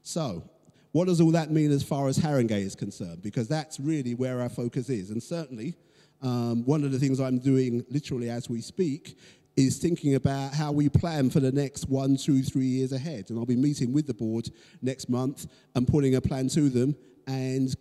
So, what does all that mean as far as Haringey is concerned? Because that's really where our focus is. And certainly, one of the things I'm doing literally as we speak is thinking about how we plan for the next 1, 2, 3 years ahead. And I'll be meeting with the board next month and putting a plan to them and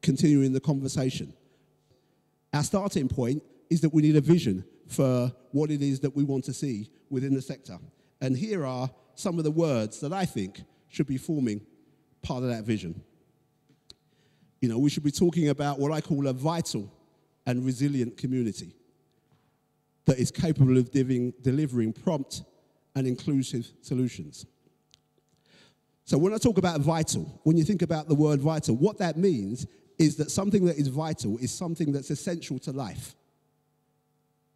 continuing the conversation. Our starting point is that we need a vision for what it is that we want to see within the sector. And here are some of the words that I think should be forming part of that vision. You know, we should be talking about what I call a vital and resilient community that is capable of delivering prompt and inclusive solutions. So when I talk about vital, when you think about the word vital, what that means is that something that is vital is something that's essential to life.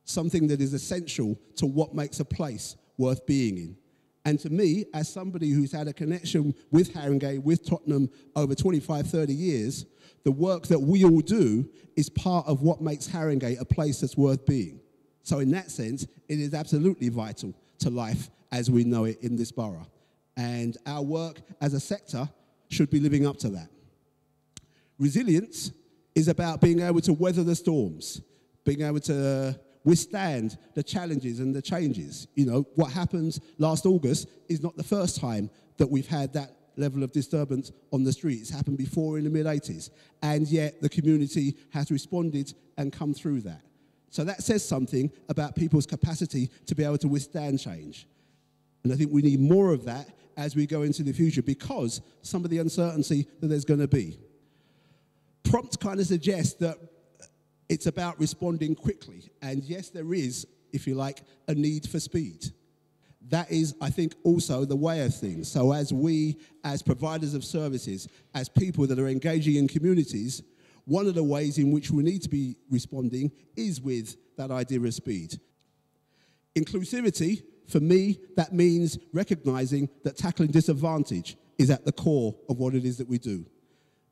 Something that is essential to what makes a place worth being in. And to me, as somebody who's had a connection with Haringey, with Tottenham over 25, 30 years, the work that we all do is part of what makes Haringey a place that's worth being. So in that sense, it is absolutely vital to life as we know it in this borough. And our work as a sector should be living up to that. Resilience is about being able to weather the storms, being able to withstand the challenges and the changes. You know, what happened last August is not the first time that we've had that level of disturbance on the street. It's happened before in the mid-80s. And yet the community has responded and come through that. So that says something about people's capacity to be able to withstand change. And I think we need more of that as we go into the future because some of the uncertainty that there's going to be. Prompt kind of suggests that it's about responding quickly. And yes, there is, if you like, a need for speed. That is, I think, also the way of things. So as we, as providers of services, as people that are engaging in communities, one of the ways in which we need to be responding is with that idea of speed. Inclusivity, for me, that means recognizing that tackling disadvantage is at the core of what it is that we do.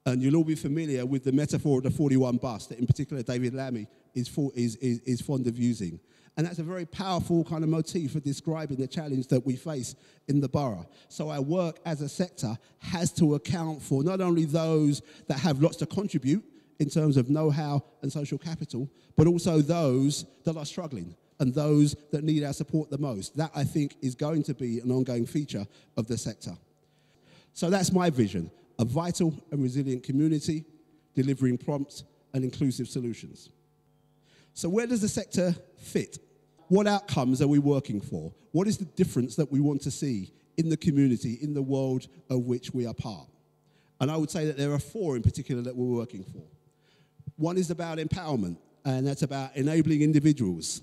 And you'll all be familiar with the metaphor of the 41 bus that in particular David Lammy is fond of using. And that's a very powerful kind of motif for describing the challenge that we face in the borough. So our work as a sector has to account for not only those that have lots to contribute in terms of know-how and social capital, but also those that are struggling and those that need our support the most. That, I think, is going to be an ongoing feature of the sector. So that's my vision, a vital and resilient community delivering prompt and inclusive solutions. So where does the sector fit? What outcomes are we working for? What is the difference that we want to see in the community, in the world of which we are part? And I would say that there are 4 in particular that we're working for. One is about empowerment, and that's about enabling individuals.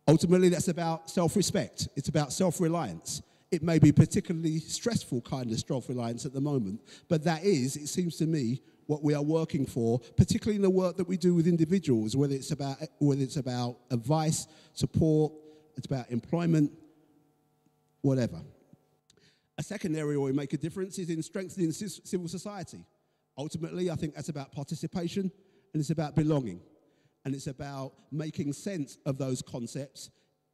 Ultimately, that's about self-respect. It's about self-reliance. It may be particularly stressful kind of self-reliance at the moment, but that is, it seems to me, what we are working for, particularly in the work that we do with individuals, whether it's about advice, support, it's about employment, whatever. A second area where we make a difference is in strengthening civil society. Ultimately, I think that's about participation, and it's about belonging. And it's about making sense of those concepts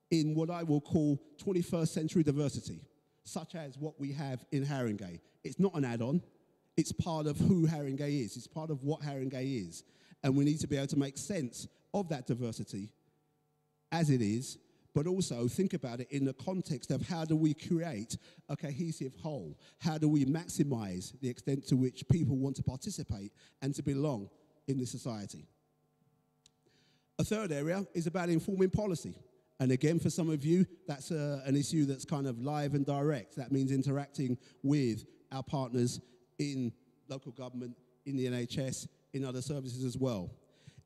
in what I will call 21st century diversity, such as what we have in Haringey. It's not an add-on. It's part of who Haringey is. It's part of what Haringey is. And we need to be able to make sense of that diversity as it is, but also think about it in the context of how do we create a cohesive whole? How do we maximize the extent to which people want to participate and to belong in this society? A third area is about informing policy. And again, for some of you, that's an issue that's kind of live and direct. That means interacting with our partners in local government, in the NHS, in other services as well.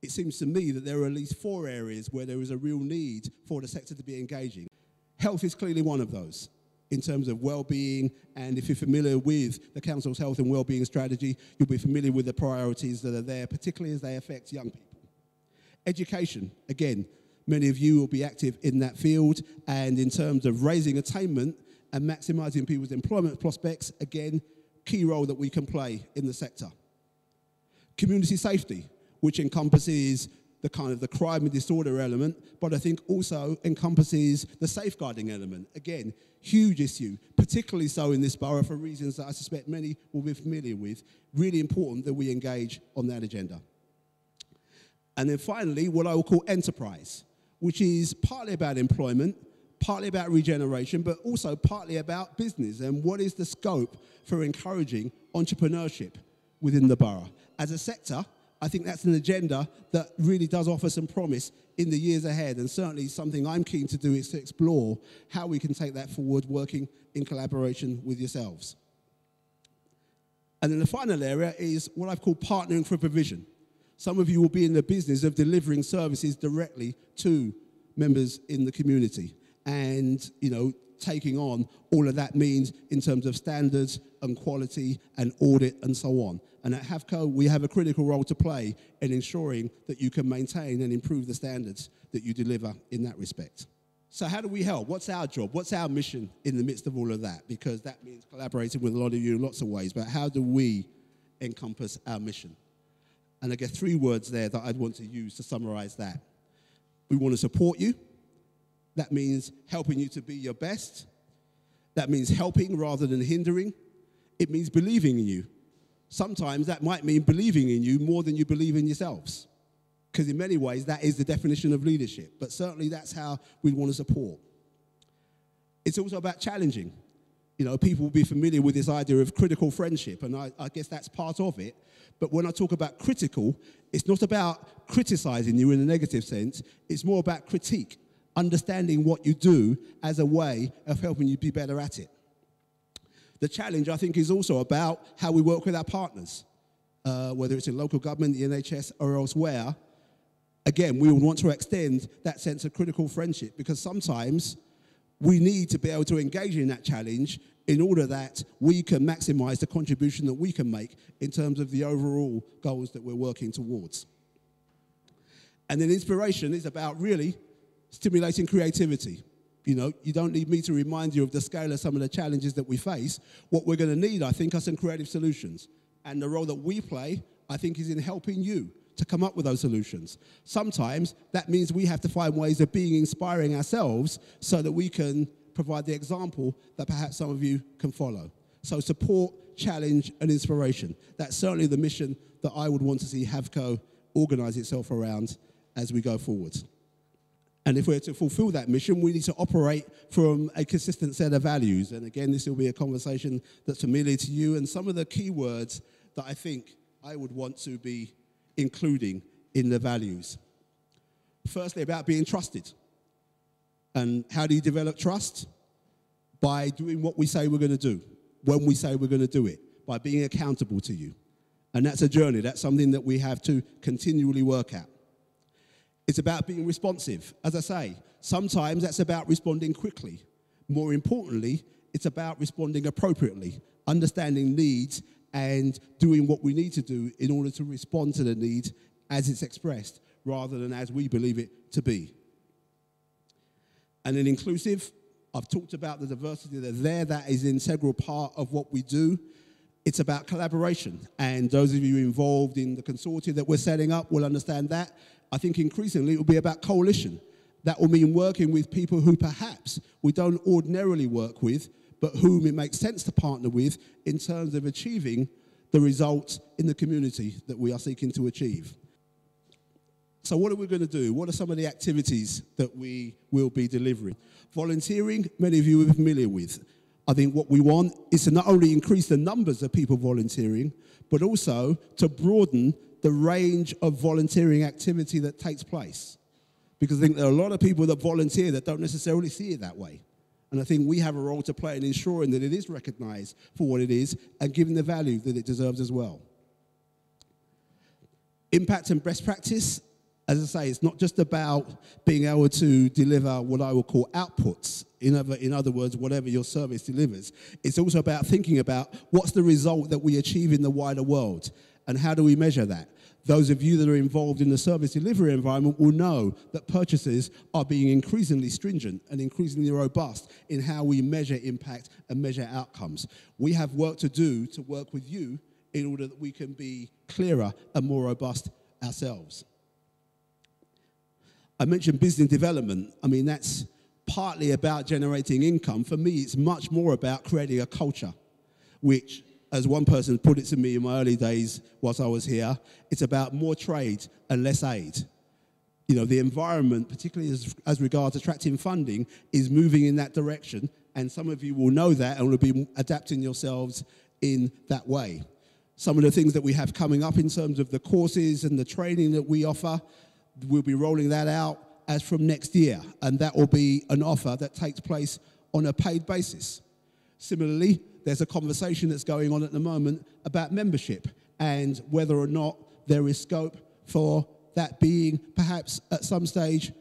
It seems to me that there are at least 4 areas where there is a real need for the sector to be engaging. Health is clearly one of those in terms of well-being, and if you're familiar with the Council's health and well-being strategy, you'll be familiar with the priorities that are there, particularly as they affect young people. Education, again, many of you will be active in that field, and in terms of raising attainment and maximising people's employment prospects, again, key role that we can play in the sector. Community safety, which encompasses the kind of the crime and disorder element, but I think also encompasses the safeguarding element. Again, huge issue, particularly so in this borough for reasons that I suspect many will be familiar with, really important that we engage on that agenda. And then finally, what I will call enterprise, which is partly about employment, partly about regeneration, but also partly about business and what is the scope for encouraging entrepreneurship within the borough. As a sector, I think that's an agenda that really does offer some promise in the years ahead, and certainly something I'm keen to do is to explore how we can take that forward, working in collaboration with yourselves. And then the final area is what I've called partnering for provision. Some of you will be in the business of delivering services directly to members in the community and, taking on all of that means in terms of standards and quality and audit and so on. And at HAVCO, we have a critical role to play in ensuring that you can maintain and improve the standards that you deliver in that respect. So how do we help? What's our job? What's our mission in the midst of all of that? Because that means collaborating with a lot of you in lots of ways, but how do we encompass our mission? And I guess 3 words there that I'd want to use to summarize that. We want to support you. That means helping you to be your best. That means helping rather than hindering. It means believing in you. Sometimes that might mean believing in you more than you believe in yourselves, because in many ways that is the definition of leadership, but certainly that's how we want to support. It's also about challenging. People will be familiar with this idea of critical friendship, and I guess that's part of it. But when I talk about critical, it's not about criticizing you in a negative sense. It's more about critique, understanding what you do as a way of helping you be better at it. The challenge, I think, is also about how we work with our partners, whether it's in local government, the NHS, or elsewhere. Again, we would want to extend that sense of critical friendship, because sometimes we need to be able to engage in that challenge in order that we can maximize the contribution that we can make in terms of the overall goals that we're working towards. And then inspiration is about really stimulating creativity. You don't need me to remind you of the scale of some of the challenges that we face. What we're going to need, I think, are some creative solutions. And the role that we play, I think, is in helping you to come up with those solutions. Sometimes that means we have to find ways of being inspiring ourselves so that we can provide the example that perhaps some of you can follow. So support, challenge, and inspiration. That's certainly the mission that I would want to see HAVCO organize itself around as we go forward. And if we're to fulfill that mission, we need to operate from a consistent set of values. And again, this will be a conversation that's familiar to you. And some of the key words that I think I would want to be including in the values. Firstly, about being trusted. And how do you develop trust? By doing what we say we're going to do, when we say we're going to do it, by being accountable to you. And that's a journey. That's something that we have to continually work at. It's about being responsive. As I say, sometimes that's about responding quickly. More importantly, it's about responding appropriately, understanding needs and doing what we need to do in order to respond to the need as it's expressed, rather than as we believe it to be. And then inclusive, I've talked about the diversity that's there. That is an integral part of what we do. It's about collaboration. And those of you involved in the consortia that we're setting up will understand that. I think increasingly it will be about coalition. That will mean working with people who perhaps we don't ordinarily work with, but whom it makes sense to partner with in terms of achieving the results in the community that we are seeking to achieve. So what are we going to do? What are some of the activities that we will be delivering? Volunteering, many of you are familiar with. I think what we want is to not only increase the numbers of people volunteering, but also to broaden the range of volunteering activity that takes place. Because I think there are a lot of people that volunteer that don't necessarily see it that way. And I think we have a role to play in ensuring that it is recognized for what it is and given the value that it deserves as well. Impact and best practice, as I say, it's not just about being able to deliver what I will call outputs. In other words, whatever your service delivers. It's also about thinking about what's the result that we achieve in the wider world and how do we measure that. Those of you that are involved in the service delivery environment will know that purchases are being increasingly stringent and increasingly robust in how we measure impact and measure outcomes. We have work to do to work with you in order that we can be clearer and more robust ourselves. I mentioned business development. I mean, that's partly about generating income. For me, it's much more about creating a culture, which, as one person put it to me in my early days whilst I was here, it's about more trade and less aid. You know, the environment, particularly as regards attracting funding, is moving in that direction, and some of you will know that and will be adapting yourselves in that way. Some of the things that we have coming up in terms of the courses and the training that we offer, we'll be rolling that out as from next year, and that will be an offer that takes place on a paid basis. Similarly, there's a conversation that's going on at the moment about membership and whether or not there is scope for that being perhaps at some stage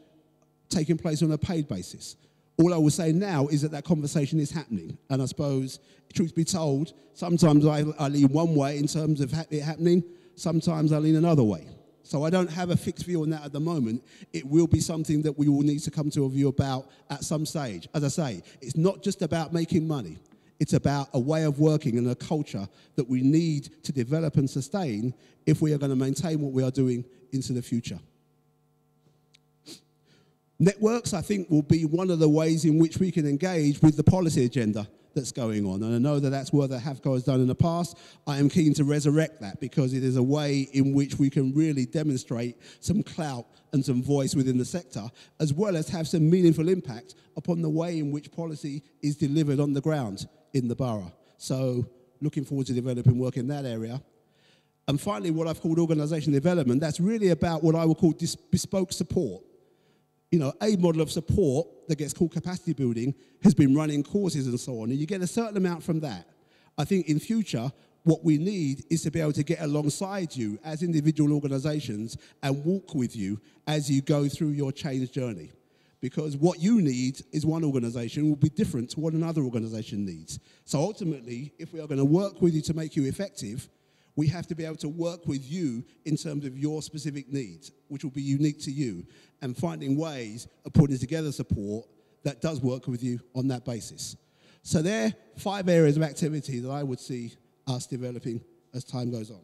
taking place on a paid basis. All I will say now is that conversation is happening. And I suppose, truth be told, sometimes I lean one way in terms of it happening, sometimes I lean another way. So I don't have a fixed view on that at the moment. It will be something that we will need to come to a view about at some stage. As I say, it's not just about making money. It's about a way of working and a culture that we need to develop and sustain if we are going to maintain what we are doing into the future. Networks, I think, will be one of the ways in which we can engage with the policy agenda that's going on. And I know that that's what the HAVCO has done in the past. I am keen to resurrect that because it is a way in which we can really demonstrate some clout and some voice within the sector, as well as have some meaningful impact upon the way in which policy is delivered on the ground in the borough. So looking forward to developing work in that area. And finally, what I've called organisation development, that's really about what I would call bespoke support. You know, a model of support that gets called capacity building has been running courses and so on, and you get a certain amount from that. I think in future, what we need is to be able to get alongside you as individual organisations and walk with you as you go through your change journey. Because what you need is one organisation will be different to what another organisation needs. So ultimately, if we are going to work with you to make you effective, we have to be able to work with you in terms of your specific needs, which will be unique to you, and finding ways of putting together support that does work with you on that basis. So there are 5 areas of activity that I would see us developing as time goes on.